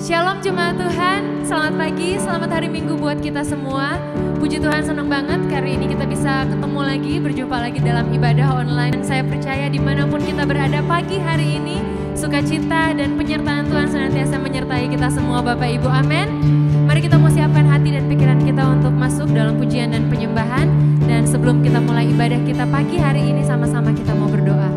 Shalom jemaat Tuhan, selamat pagi, selamat hari Minggu buat kita semua. Puji Tuhan, senang banget hari ini kita bisa ketemu lagi, berjumpa lagi dalam ibadah online. Saya percaya dimanapun kita berada pagi hari ini, sukacita dan penyertaan Tuhan senantiasa menyertai kita semua Bapak Ibu, amin. Mari kita mau siapkan hati dan pikiran kita untuk masuk dalam pujian dan penyembahan. Dan sebelum kita mulai ibadah kita pagi hari ini, sama-sama kita mau berdoa.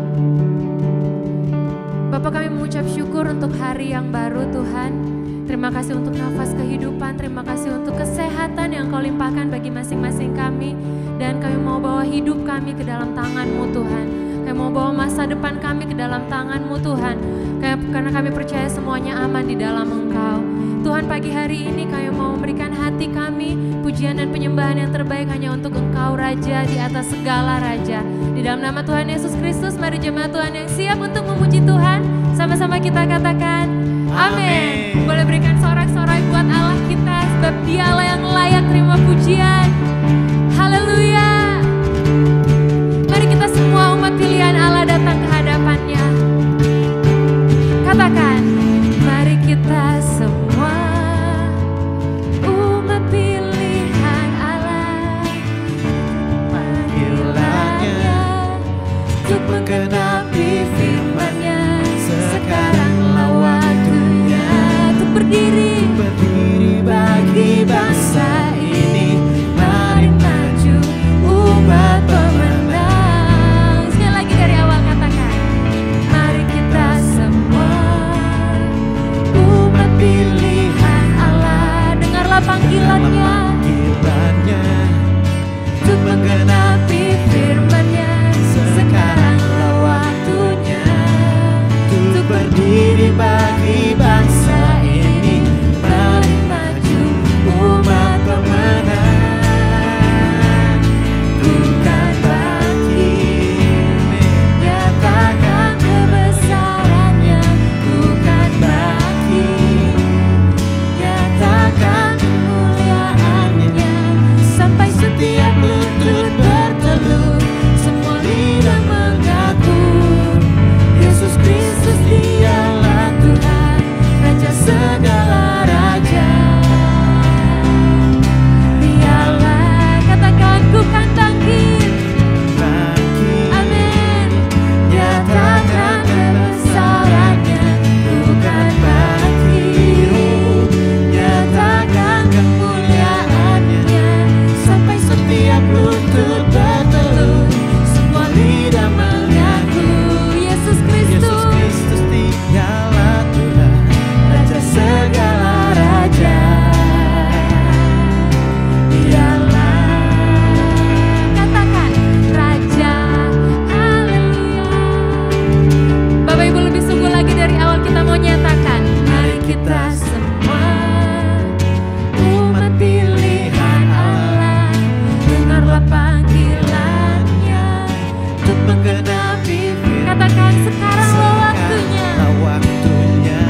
Bapak, kami mengucap syukur untuk hari yang baru Tuhan. Terima kasih untuk nafas kehidupan, terima kasih untuk kesehatan yang Kau limpahkan bagi masing-masing kami. Dan kami mau bawa hidup kami ke dalam tangan-Mu Tuhan. Kami mau bawa masa depan kami ke dalam tangan-Mu Tuhan. Karena kami percaya semuanya aman di dalam Engkau. Tuhan, pagi hari ini kami mau memberikan hati kami, pujian dan penyembahan yang terbaik hanya untuk Engkau Raja di atas segala Raja. Di dalam nama Tuhan Yesus Kristus, mari jemaat Tuhan yang siap untuk memuji Tuhan, sama-sama kita katakan amin. Boleh berikan sorak-sorai buat Allah kita, sebab Dialah yang layak terima pujian. Haleluya. Mari kita semua umat pilihan Allah datang ke hadapannya. Katakan, mari kita semua umat pilihan Allah, panggilannya untuk menggenapi firman-Nya. Sekaranglah waktunya untuk berdiri bagi bangsa ini. Mari maju umat pemenang. Sekali lagi dari awal katakan, mari kita semua umat pilihan Allah. Dengarlah panggilannya untuk menggenapi firman-Nya. Sekaranglah waktunya untuk berdiri bagi bangsa ini. Mari maju umat pemenang. Bukan bangkit, nyatakan kebesarannya. Bukan bangkit, nyatakan kemuliaannya. Sampai setiap lutut bertelut, semua lidah mengaku Yesus Kristus Dialah Tuhan, Raja segala raja. Dialah, katakan ku kan bangkit, amin. Nyatakan kebesarannya. Bukan bangkit, nyatakan kemuliaannya. Sampai setiap lutut bertelut, semua lidah mengaku Yesus Kristus Dialah Tuhan, Raja segala raja. Dialah, katakan Raja, haleluya. Bapak Ibu, lebih sungguh lagi dari awal kita mau nyatakan, mari kita semua umat pilihan Allah. Dengarlah panggilannya untuk menggenapi firman. Katakan, sekaranglah waktunya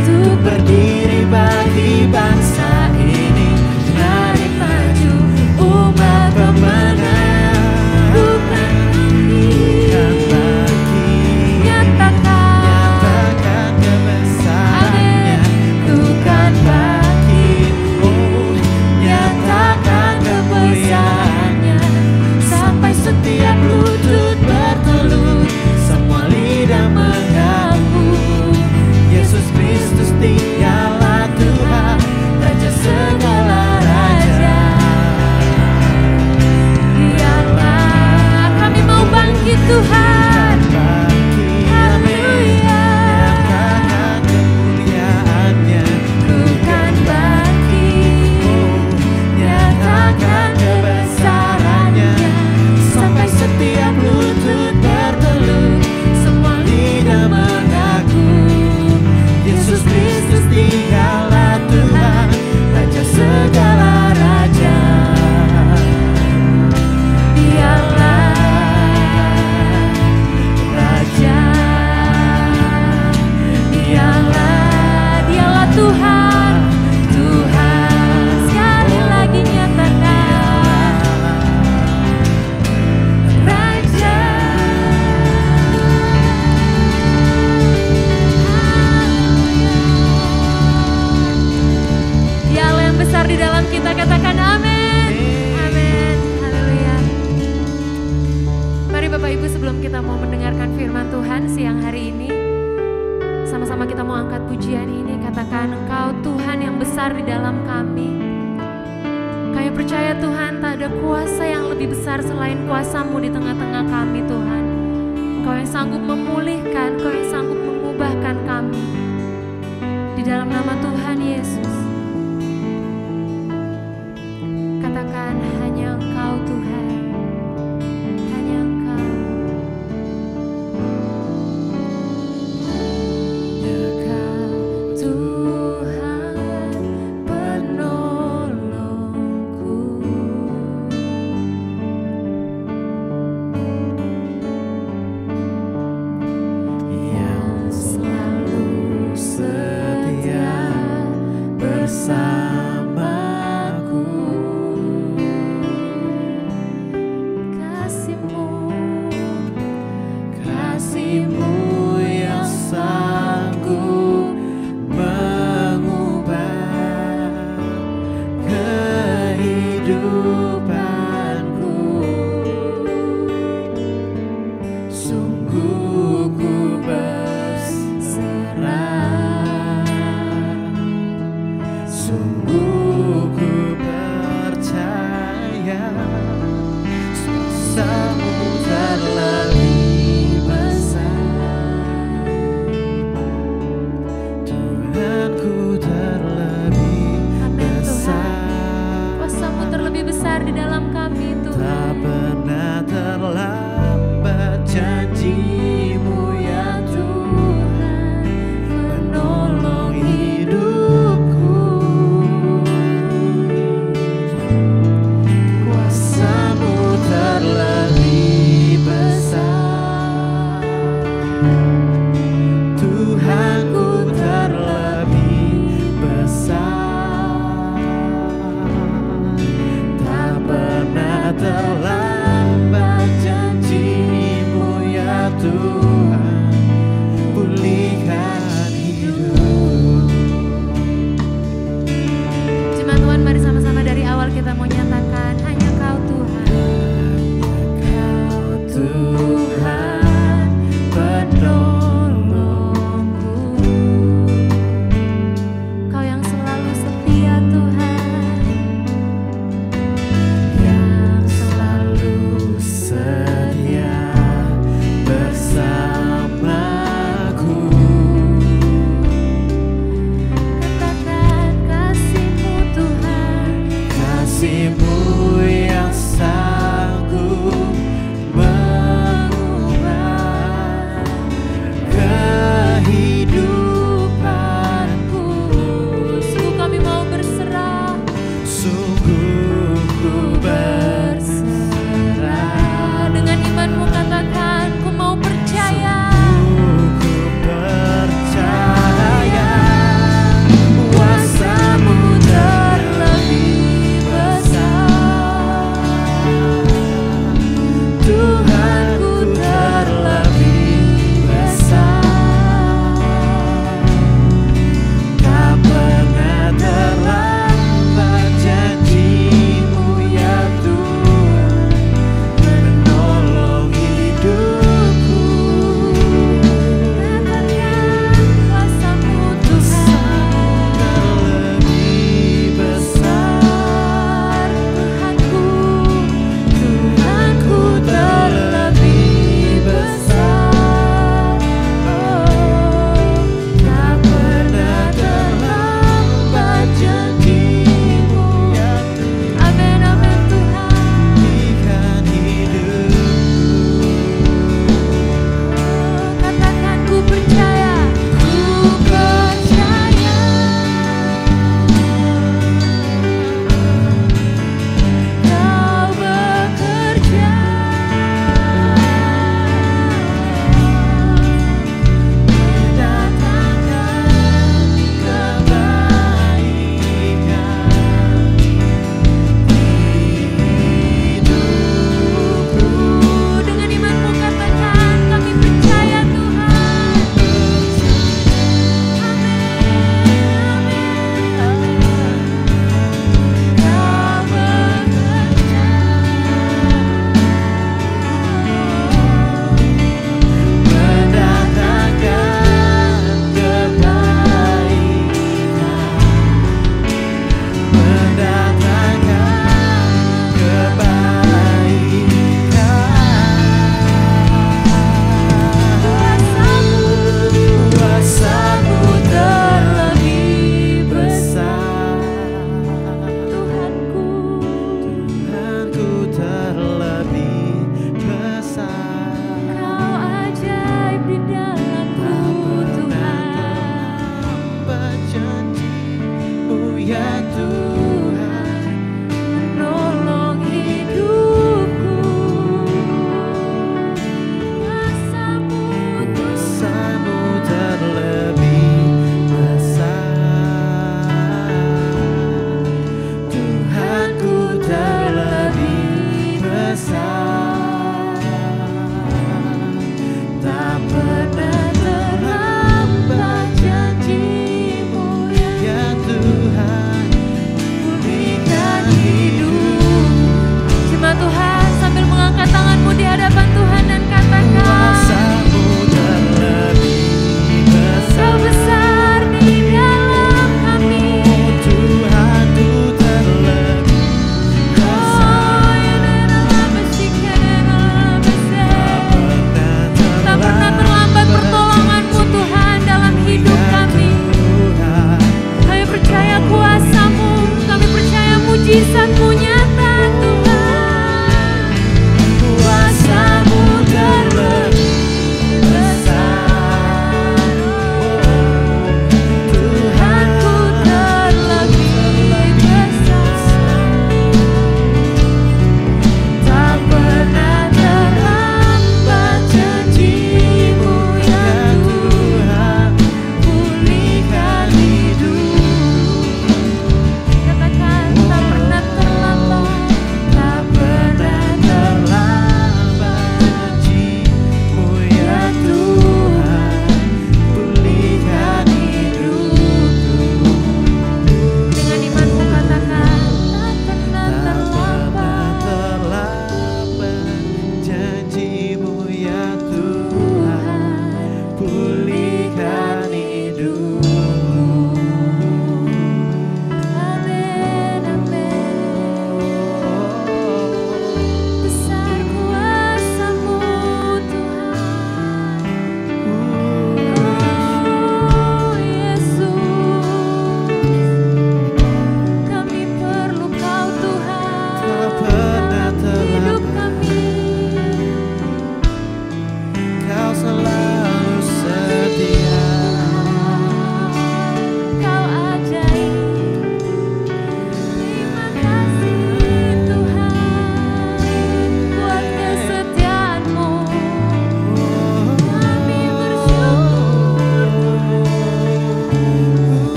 untuk berdiri bagi bangsa ini. Mari maju umat pemenang. Bukan bangkit, nyatakan kebesarannya. Bukan bangkit, nyatakan kemuliaannya. Sampai setiap lutut bertelut, semua lidah mengaku Yesus Kristus Dialah Tuhan, Raja di dalam kita. Katakan amin. Amin. Haleluya. Mari Bapak Ibu, sebelum kita mau mendengarkan firman Tuhan siang hari ini, sama-sama kita mau angkat pujian ini. Katakan, Engkau Tuhan yang besar di dalam kami. Kami percaya Tuhan, tak ada kuasa yang lebih besar selain kuasa-Mu di tengah-tengah kami Tuhan. Engkau yang sanggup memulihkan, Engkau yang sanggup mengubahkan kami. Di dalam nama Tuhan Yesus. Katakan, hanya Engkau Tuhan. Hanya Engkau. Engkau Tuhan penolongku. Yang selalu setia bersamaku. Kasih-Mu yang sanggup mengubah kehidupanku. Sungguh ku berserah, sungguh ku percaya, kuasa-Mu terlebih besar, Tuhanku terlebih besar. Kuasa-Mu terlebih besar di dalam kami Tuhan. Tak pernah terlambat janji-Mu ya Tuhan, menolong hidupku. Kuasa-Mu terlebih besar, Tuhanku terlebih besar. Tak pernah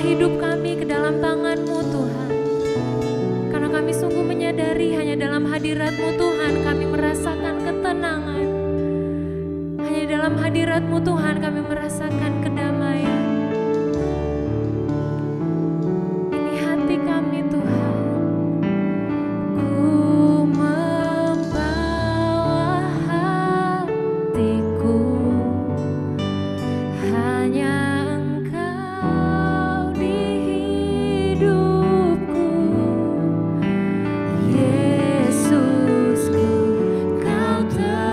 hidup kami ke dalam tangan-Mu Tuhan. Karena kami sungguh menyadari hanya dalam hadirat-Mu Tuhan kami merasakan ketenangan. Hanya dalam hadirat-Mu Tuhan kami merasakan kedamaian. Ini hati kami Tuhan. Ku membawa hatiku hanya Engkau di hidupku. Yesusku, Kau terindah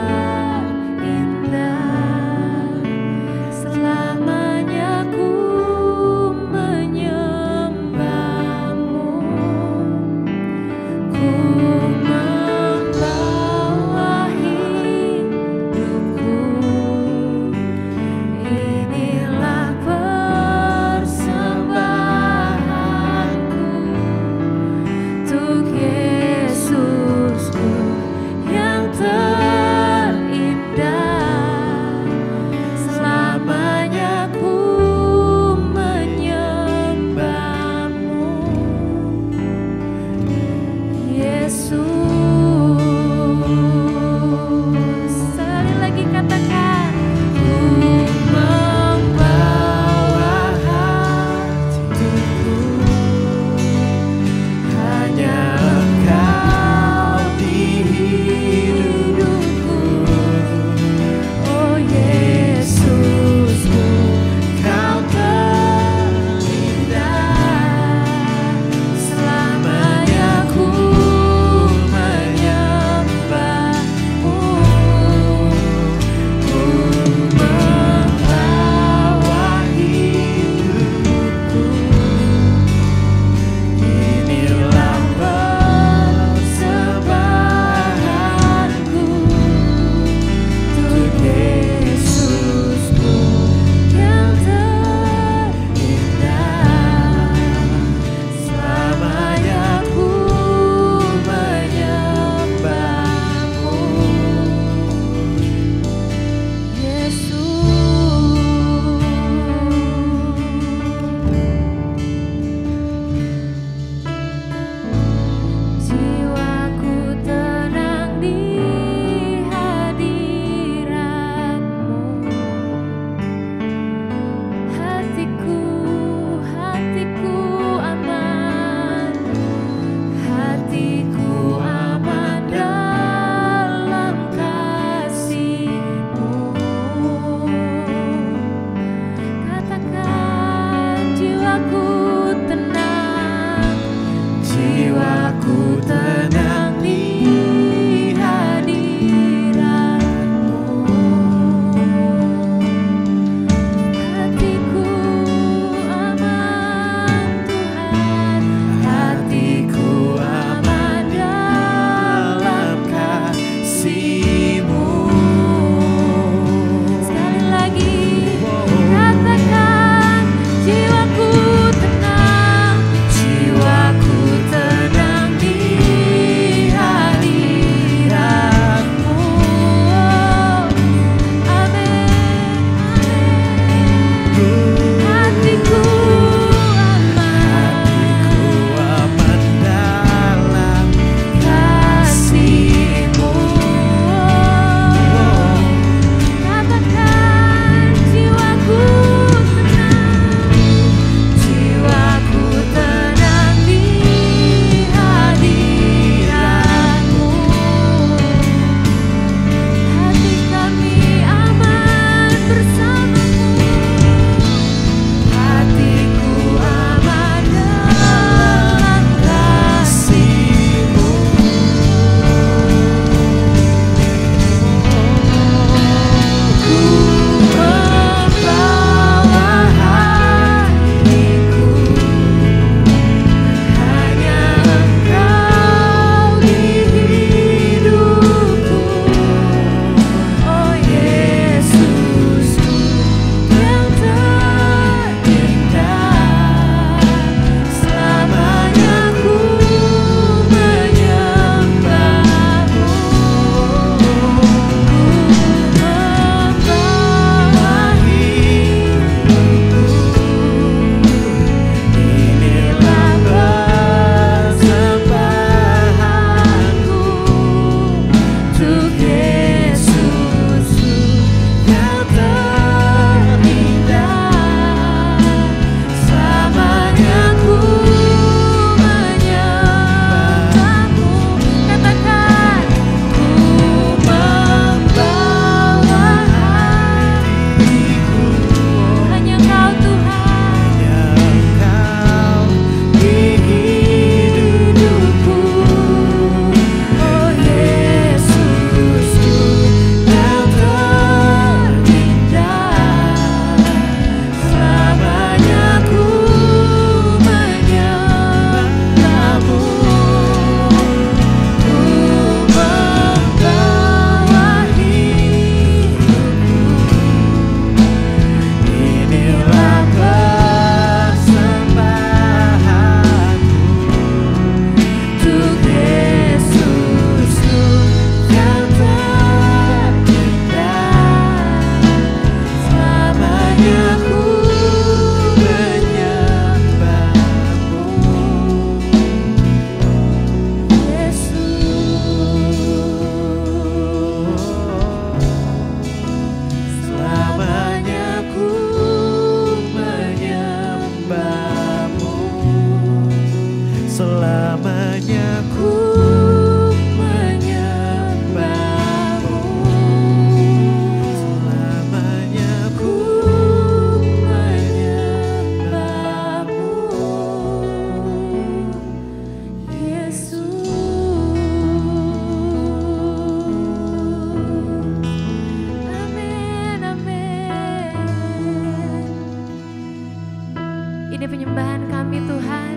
Ini penyembahan kami Tuhan.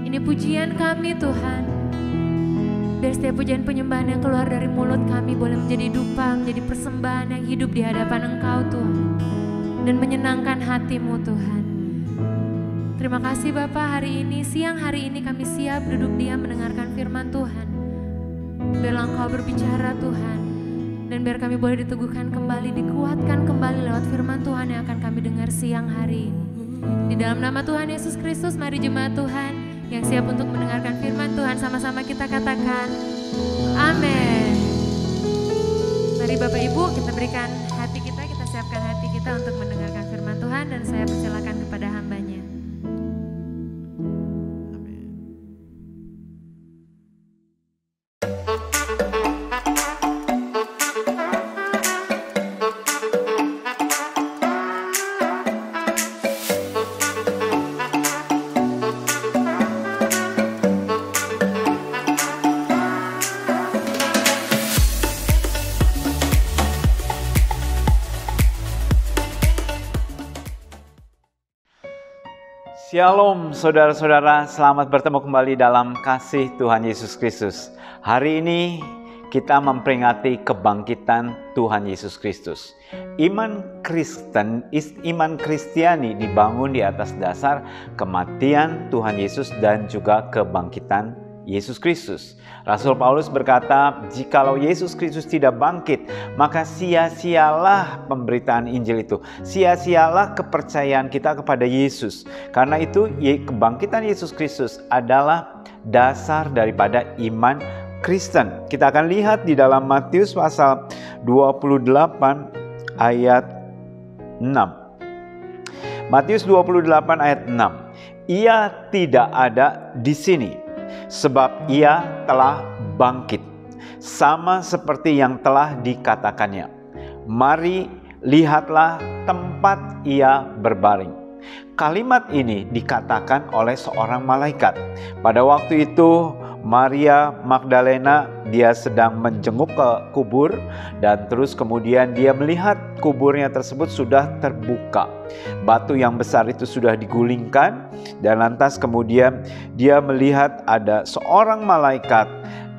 Ini pujian kami Tuhan. Biar setiap pujian penyembahan yang keluar dari mulut kami boleh menjadi dupa, menjadi persembahan yang hidup di hadapan Engkau Tuhan. Dan menyenangkan hati-Mu Tuhan. Terima kasih Bapa, hari ini, siang hari ini kami siap duduk diam mendengarkan firman Tuhan. Biarlah Engkau berbicara Tuhan. Dan biar kami boleh diteguhkan kembali, dikuatkan kembali lewat firman Tuhan yang akan kami dengar siang hari ini. Di dalam nama Tuhan Yesus Kristus, mari jemaat Tuhan yang siap untuk mendengarkan firman Tuhan, sama-sama kita katakan amin. Mari Bapak Ibu, kita berikan hati kita siapkan hati kita untuk mendengarkan firman Tuhan, dan saya persilakan kepada hambanya. Shalom saudara-saudara, selamat bertemu kembali dalam kasih Tuhan Yesus Kristus. Hari ini kita memperingati kebangkitan Tuhan Yesus Kristus. Iman Kristiani dibangun di atas dasar kematian Tuhan Yesus dan juga kebangkitan Yesus Kristus. Rasul Paulus berkata, jikalau Yesus Kristus tidak bangkit, maka sia-sialah pemberitaan Injil itu. Sia-sialah kepercayaan kita kepada Yesus. Karena itu kebangkitan Yesus Kristus adalah dasar daripada iman Kristen. Kita akan lihat di dalam Matius pasal 28 ayat 6. Matius 28 ayat 6. Ia tidak ada di sini, sebab ia telah bangkit, sama seperti yang telah dikatakannya. Mari, lihatlah tempat ia berbaring. Kalimat ini dikatakan oleh seorang malaikat. Pada waktu itu Maria Magdalena, dia sedang menjenguk ke kubur, dan terus kemudian dia melihat kuburnya tersebut sudah terbuka. Batu yang besar itu sudah digulingkan, dan lantas kemudian dia melihat ada seorang malaikat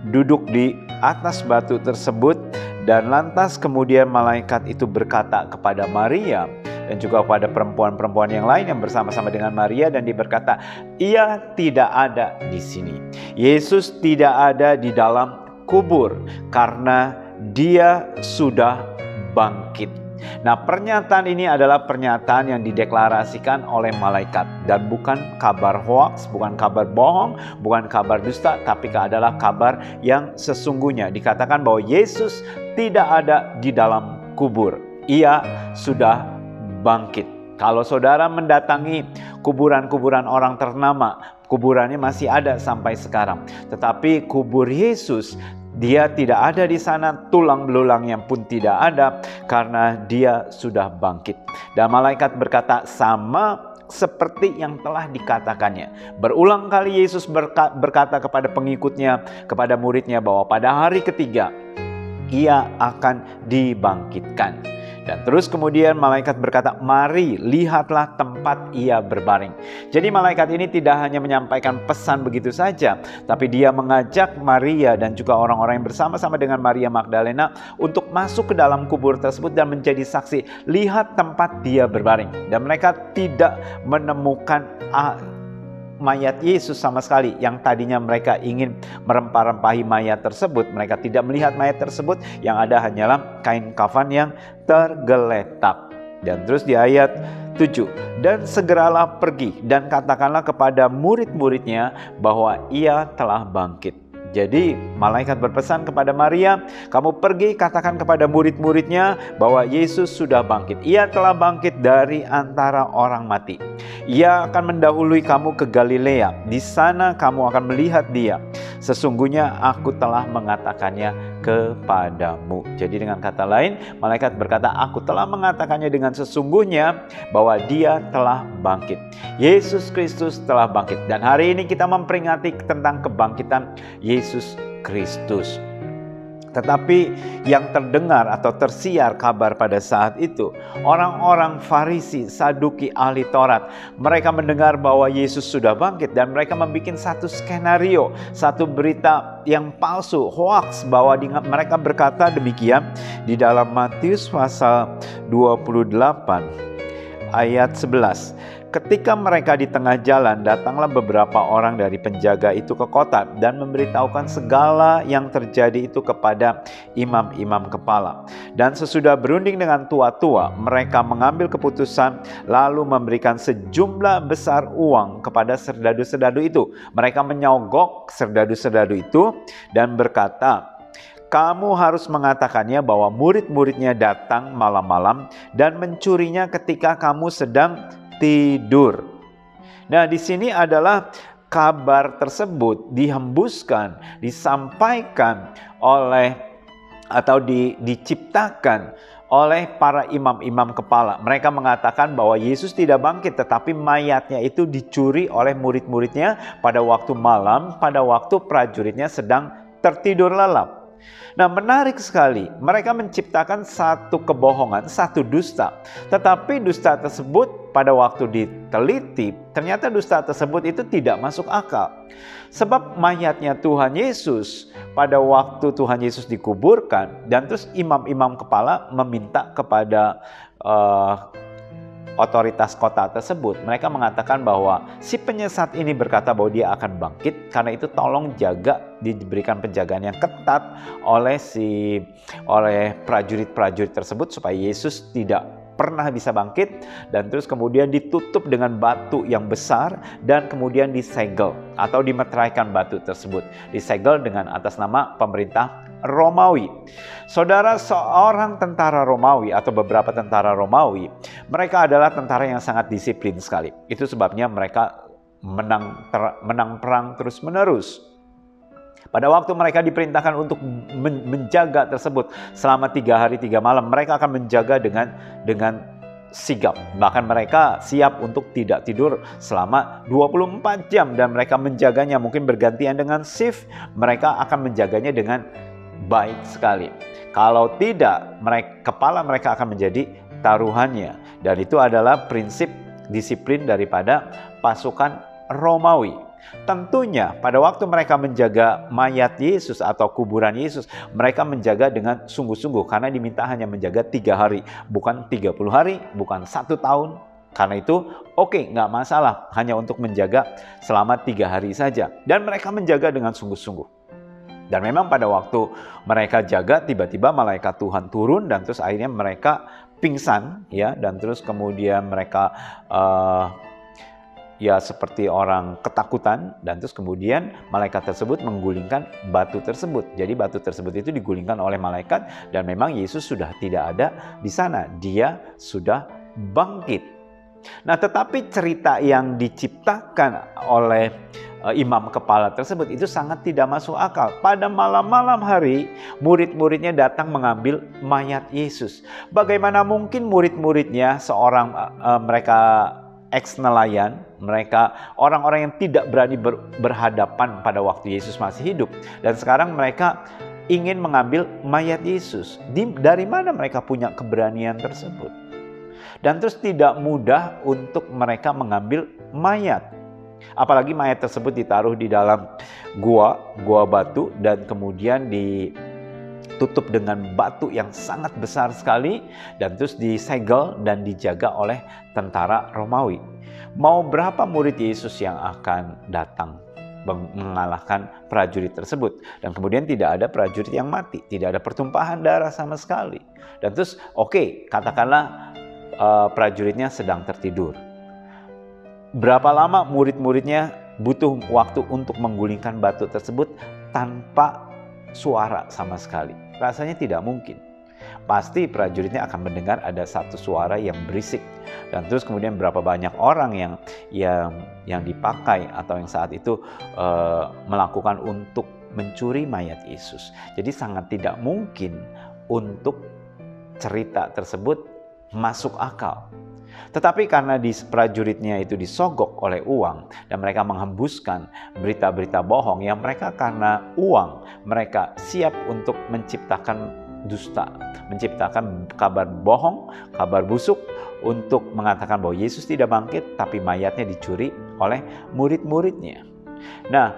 duduk di atas batu tersebut, dan lantas kemudian malaikat itu berkata kepada Maria dan juga kepada perempuan-perempuan yang lain yang bersama-sama dengan Maria, dan dia berkata, ia tidak ada di sini. Yesus tidak ada di dalam kubur karena dia sudah bangkit. Nah, pernyataan ini adalah pernyataan yang dideklarasikan oleh malaikat, dan bukan kabar hoaks, bukan kabar bohong, bukan kabar dusta, tapi adalah kabar yang sesungguhnya. Dikatakan bahwa Yesus tidak ada di dalam kubur. Ia sudah bangkit. Kalau saudara mendatangi kuburan-kuburan orang ternama, kuburannya masih ada sampai sekarang. Tetapi kubur Yesus, dia tidak ada di sana, tulang belulangnya pun tidak ada, karena dia sudah bangkit. Dan malaikat berkata, sama seperti yang telah dikatakannya. Berulang kali Yesus berkata kepada pengikutnya, kepada muridnya, bahwa pada hari ketiga ia akan dibangkitkan. Dan terus kemudian malaikat berkata, mari, lihatlah tempat ia berbaring. Jadi malaikat ini tidak hanya menyampaikan pesan begitu saja, tapi dia mengajak Maria dan juga orang-orang yang bersama-sama dengan Maria Magdalena untuk masuk ke dalam kubur tersebut dan menjadi saksi. Lihat tempat dia berbaring. Dan mereka tidak menemukan mayat Yesus sama sekali. Yang tadinya mereka ingin merempah-rempahi mayat tersebut, mereka tidak melihat mayat tersebut. Yang ada hanyalah kain kafan yang tergeletak. Dan terus di ayat 7, dan segeralah pergi dan katakanlah kepada murid-muridnya bahwa ia telah bangkit. Jadi malaikat berpesan kepada Maria, kamu pergi katakan kepada murid-muridnya bahwa Yesus sudah bangkit. Ia telah bangkit dari antara orang mati. Ia akan mendahului kamu ke Galilea. Di sana kamu akan melihat dia. Sesungguhnya aku telah mengatakannya kepadamu. Jadi dengan kata lain, malaikat berkata, aku telah mengatakannya dengan sesungguhnya bahwa dia telah bangkit. Yesus Kristus telah bangkit. Dan hari ini kita memperingati tentang kebangkitan Yesus Kristus. Tetapi yang terdengar atau tersiar kabar pada saat itu, orang-orang Farisi, Saduki, ahli Taurat, mereka mendengar bahwa Yesus sudah bangkit dan mereka membuat satu skenario, satu berita yang palsu, hoax, bahwa mereka berkata demikian di dalam Matius pasal 28 ayat 11. Ketika mereka di tengah jalan, datanglah beberapa orang dari penjaga itu ke kota dan memberitahukan segala yang terjadi itu kepada imam-imam kepala. Dan sesudah berunding dengan tua-tua, mereka mengambil keputusan lalu memberikan sejumlah besar uang kepada serdadu-serdadu itu. Mereka menyogok serdadu-serdadu itu dan berkata, "Kamu harus mengatakannya bahwa murid-muridnya datang malam-malam dan mencurinya ketika kamu sedang tidur." Nah, di sini adalah kabar tersebut dihembuskan, disampaikan oleh atau diciptakan oleh para imam-imam kepala. Mereka mengatakan bahwa Yesus tidak bangkit, tetapi mayatnya itu dicuri oleh murid-muridnya pada waktu malam, pada waktu prajuritnya sedang tertidur lelap. Nah, menarik sekali, mereka menciptakan satu kebohongan, satu dusta. Tetapi dusta tersebut pada waktu diteliti, ternyata dusta tersebut itu tidak masuk akal. Sebab mayatnya Tuhan Yesus pada waktu Tuhan Yesus dikuburkan, dan terus imam-imam kepala meminta kepada otoritas kota tersebut. Mereka mengatakan bahwa si penyesat ini berkata bahwa dia akan bangkit, karena itu tolong jaga, diberikan penjagaan yang ketat oleh prajurit-prajurit tersebut supaya Yesus tidak pernah bisa bangkit, dan terus kemudian ditutup dengan batu yang besar dan kemudian disegel atau dimeteraikan batu tersebut, disegel dengan atas nama pemerintah Romawi. Saudara, seorang tentara Romawi atau beberapa tentara Romawi, mereka adalah tentara yang sangat disiplin sekali. Itu sebabnya mereka menang perang terus-menerus. Pada waktu mereka diperintahkan untuk menjaga tersebut selama 3 hari 3 malam, mereka akan menjaga dengan sigap. Bahkan mereka siap untuk tidak tidur selama 24 jam dan mereka menjaganya mungkin bergantian dengan shift. Mereka akan menjaganya dengan baik sekali. Kalau tidak, kepala mereka akan menjadi taruhannya. Dan itu adalah prinsip disiplin daripada pasukan Romawi. Tentunya pada waktu mereka menjaga mayat Yesus atau kuburan Yesus, mereka menjaga dengan sungguh-sungguh karena diminta hanya menjaga 3 hari, bukan 30 hari, bukan 1 tahun. Karena itu nggak masalah, hanya untuk menjaga selama 3 hari saja. Dan mereka menjaga dengan sungguh-sungguh. Dan memang pada waktu mereka jaga, tiba-tiba malaikat Tuhan turun dan terus akhirnya mereka pingsan, ya, dan terus kemudian mereka seperti orang ketakutan, dan terus kemudian malaikat tersebut menggulingkan batu tersebut. Jadi batu tersebut itu digulingkan oleh malaikat dan memang Yesus sudah tidak ada di sana. Dia sudah bangkit. Nah, tetapi cerita yang diciptakan oleh imam kepala tersebut itu sangat tidak masuk akal. Pada malam-malam hari, murid-muridnya datang mengambil mayat Yesus. Bagaimana mungkin murid-muridnya mereka ex-nelayan, mereka orang-orang yang tidak berani berhadapan pada waktu Yesus masih hidup, dan sekarang mereka ingin mengambil mayat Yesus. Dari mana mereka punya keberanian tersebut? Dan terus tidak mudah untuk mereka mengambil mayat. Apalagi mayat tersebut ditaruh di dalam gua batu dan kemudian ditutup dengan batu yang sangat besar sekali dan terus disegel dan dijaga oleh tentara Romawi. Mau berapa murid Yesus yang akan datang mengalahkan prajurit tersebut? Dan kemudian tidak ada prajurit yang mati, tidak ada pertumpahan darah sama sekali. Dan terus katakanlah prajuritnya sedang tertidur. Berapa lama murid-muridnya butuh waktu untuk menggulingkan batu tersebut tanpa suara sama sekali? Rasanya tidak mungkin. Pasti prajuritnya akan mendengar ada satu suara yang berisik. Dan terus kemudian berapa banyak orang yang dipakai atau yang saat itu melakukan untuk mencuri mayat Yesus. Jadi sangat tidak mungkin untuk cerita tersebut masuk akal. Tetapi karena di prajuritnya itu disogok oleh uang dan mereka menghembuskan berita-berita bohong yang mereka karena uang mereka siap untuk menciptakan dusta, menciptakan kabar bohong, kabar busuk untuk mengatakan bahwa Yesus tidak bangkit tapi mayatnya dicuri oleh murid-muridnya. Nah,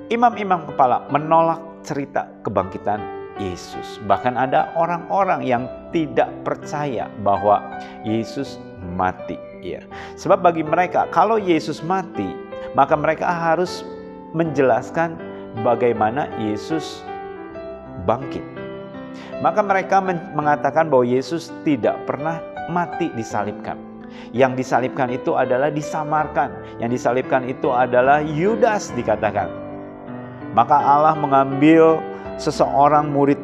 imam-imam kepala menolak cerita kebangkitan Yesus. Bahkan ada orang-orang yang tidak percaya bahwa Yesus mati. Ya. Sebab bagi mereka kalau Yesus mati, maka mereka harus menjelaskan bagaimana Yesus bangkit. Maka mereka mengatakan bahwa Yesus tidak pernah mati disalibkan. Yang disalibkan itu adalah disamarkan. Yang disalibkan itu adalah Yudas dikatakan. Maka Allah mengambil seseorang murid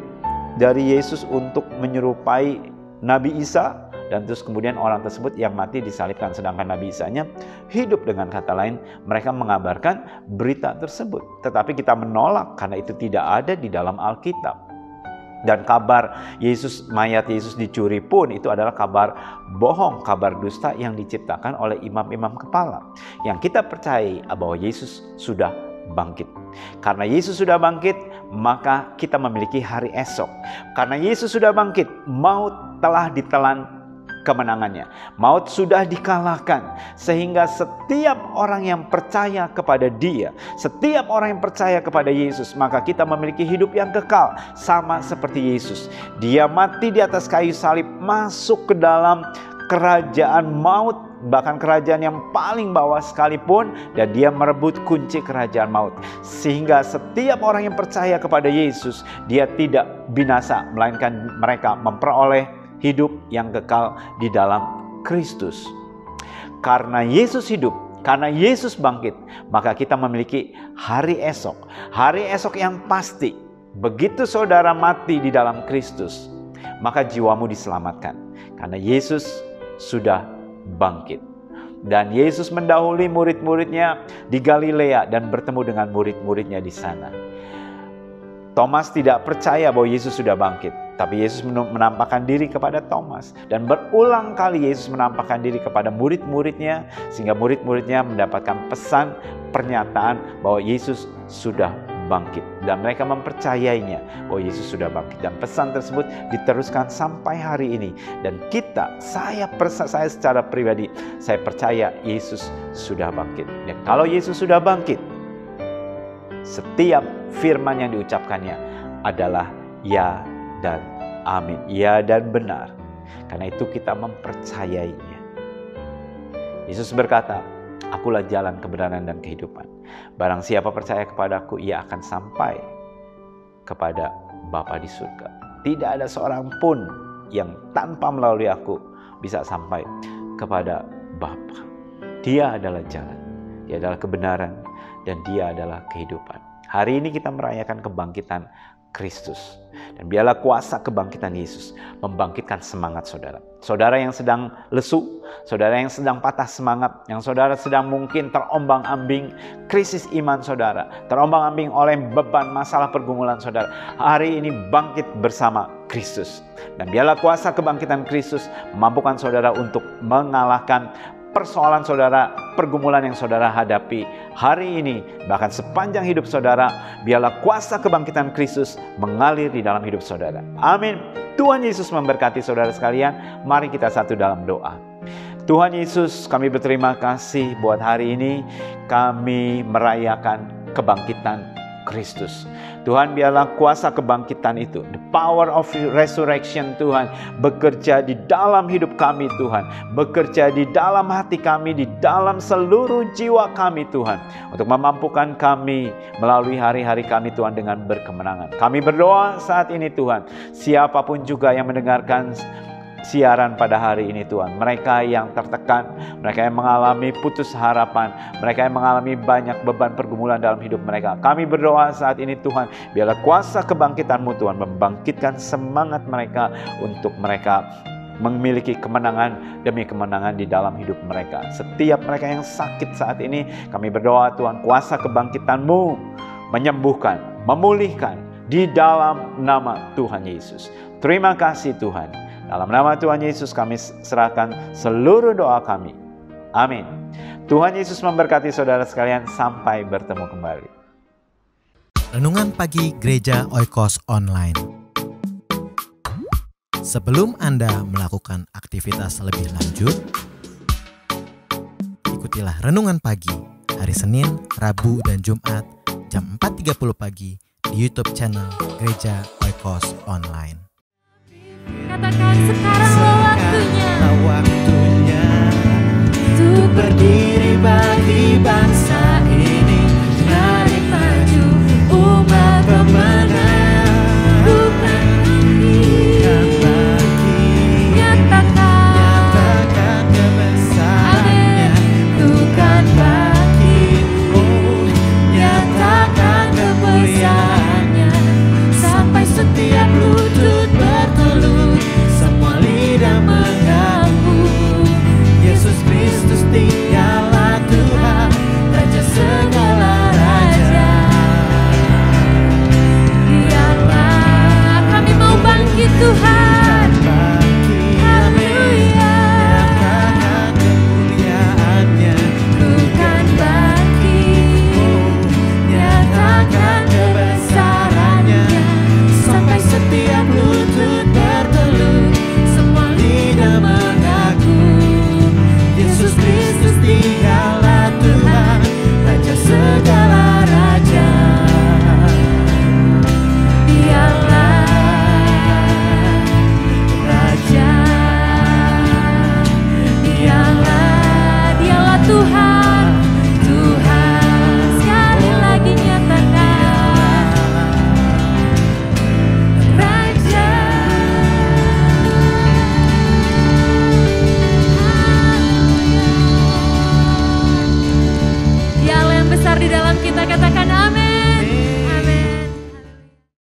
dari Yesus untuk menyerupai Nabi Isa, dan terus kemudian orang tersebut yang mati disalibkan, sedangkan Nabi Isa-nya hidup. Dengan kata lain, mereka mengabarkan berita tersebut. Tetapi kita menolak karena itu tidak ada di dalam Alkitab. Dan kabar Yesus, mayat Yesus dicuri pun itu adalah kabar bohong, kabar dusta yang diciptakan oleh imam-imam kepala. Yang kita percaya bahwa Yesus sudah bangkit. Karena Yesus sudah bangkit, maka kita memiliki hari esok. Karena Yesus sudah bangkit, maut telah ditelan kemenangannya. Maut sudah dikalahkan. Sehingga setiap orang yang percaya kepada Dia, setiap orang yang percaya kepada Yesus, maka kita memiliki hidup yang kekal. Sama seperti Yesus. Dia mati di atas kayu salib, masuk ke dalam kerajaan maut, bahkan kerajaan yang paling bawah sekalipun, dan Dia merebut kunci kerajaan maut. Sehingga setiap orang yang percaya kepada Yesus, dia tidak binasa, melainkan mereka memperoleh hidup yang kekal di dalam Kristus. Karena Yesus hidup, karena Yesus bangkit, maka kita memiliki hari esok. Hari esok yang pasti. Begitu saudara mati di dalam Kristus, maka jiwamu diselamatkan. Karena Yesus sudah bangkit. Dan Yesus mendahului murid-muridnya di Galilea dan bertemu dengan murid-muridnya di sana. Thomas tidak percaya bahwa Yesus sudah bangkit. Tapi Yesus menampakkan diri kepada Thomas. Dan berulang kali Yesus menampakkan diri kepada murid-muridnya. Sehingga murid-muridnya mendapatkan pesan, pernyataan bahwa Yesus sudah bangkit. Dan mereka mempercayainya bahwa Yesus sudah bangkit. Dan pesan tersebut diteruskan sampai hari ini. Dan saya secara pribadi, saya percaya Yesus sudah bangkit. Dan kalau Yesus sudah bangkit, setiap firman yang diucapkannya adalah ya dan amin, ya dan benar. Karena itu kita mempercayainya. Yesus berkata, akulah jalan, kebenaran, dan kehidupan. Barang siapa percaya kepadaku, ia akan sampai kepada Bapa di surga. Tidak ada seorang pun yang tanpa melalui aku bisa sampai kepada Bapa. Dia adalah jalan, Dia adalah kebenaran, dan Dia adalah kehidupan. Hari ini kita merayakan kebangkitan Kristus. Dan biarlah kuasa kebangkitan Yesus membangkitkan semangat saudara. Saudara yang sedang lesu, saudara yang sedang patah semangat, yang saudara sedang mungkin terombang-ambing krisis iman saudara, terombang-ambing oleh beban masalah pergumulan saudara. Hari ini bangkit bersama Kristus. Dan biarlah kuasa kebangkitan Kristus memampukan saudara untuk mengalahkan persoalan saudara, pergumulan yang saudara hadapi hari ini, bahkan sepanjang hidup saudara. Biarlah kuasa kebangkitan Kristus mengalir di dalam hidup saudara. Amin. Tuhan Yesus memberkati saudara sekalian. Mari kita satu dalam doa. Tuhan Yesus, kami berterima kasih buat hari ini kami merayakan kebangkitan Kristus. Tuhan, biarlah kuasa kebangkitan itu, the power of resurrection Tuhan, bekerja di dalam hidup kami Tuhan, bekerja di dalam hati kami, di dalam seluruh jiwa kami Tuhan, untuk memampukan kami melalui hari-hari kami Tuhan dengan berkemenangan. Kami berdoa saat ini Tuhan, siapapun juga yang mendengarkan siaran pada hari ini Tuhan, mereka yang tertekan, mereka yang mengalami putus harapan, mereka yang mengalami banyak beban pergumulan dalam hidup mereka, kami berdoa saat ini Tuhan, biarlah kuasa kebangkitan-Mu Tuhan membangkitkan semangat mereka untuk mereka memiliki kemenangan demi kemenangan di dalam hidup mereka. Setiap mereka yang sakit saat ini, kami berdoa Tuhan, kuasa kebangkitan-Mu menyembuhkan, memulihkan di dalam nama Tuhan Yesus. Terima kasih Tuhan. Dalam nama Tuhan Yesus kami serahkan seluruh doa kami. Amin. Tuhan Yesus memberkati saudara sekalian. Sampai bertemu kembali. Renungan Pagi Gereja Oikos Online. Sebelum Anda melakukan aktivitas lebih lanjut, ikutilah Renungan Pagi hari Senin, Rabu, dan Jumat jam 4.30 pagi di YouTube channel Gereja Oikos Online. Katakan sekaranglah waktunya Waktunya untuk berdiri bagi bangsa ini.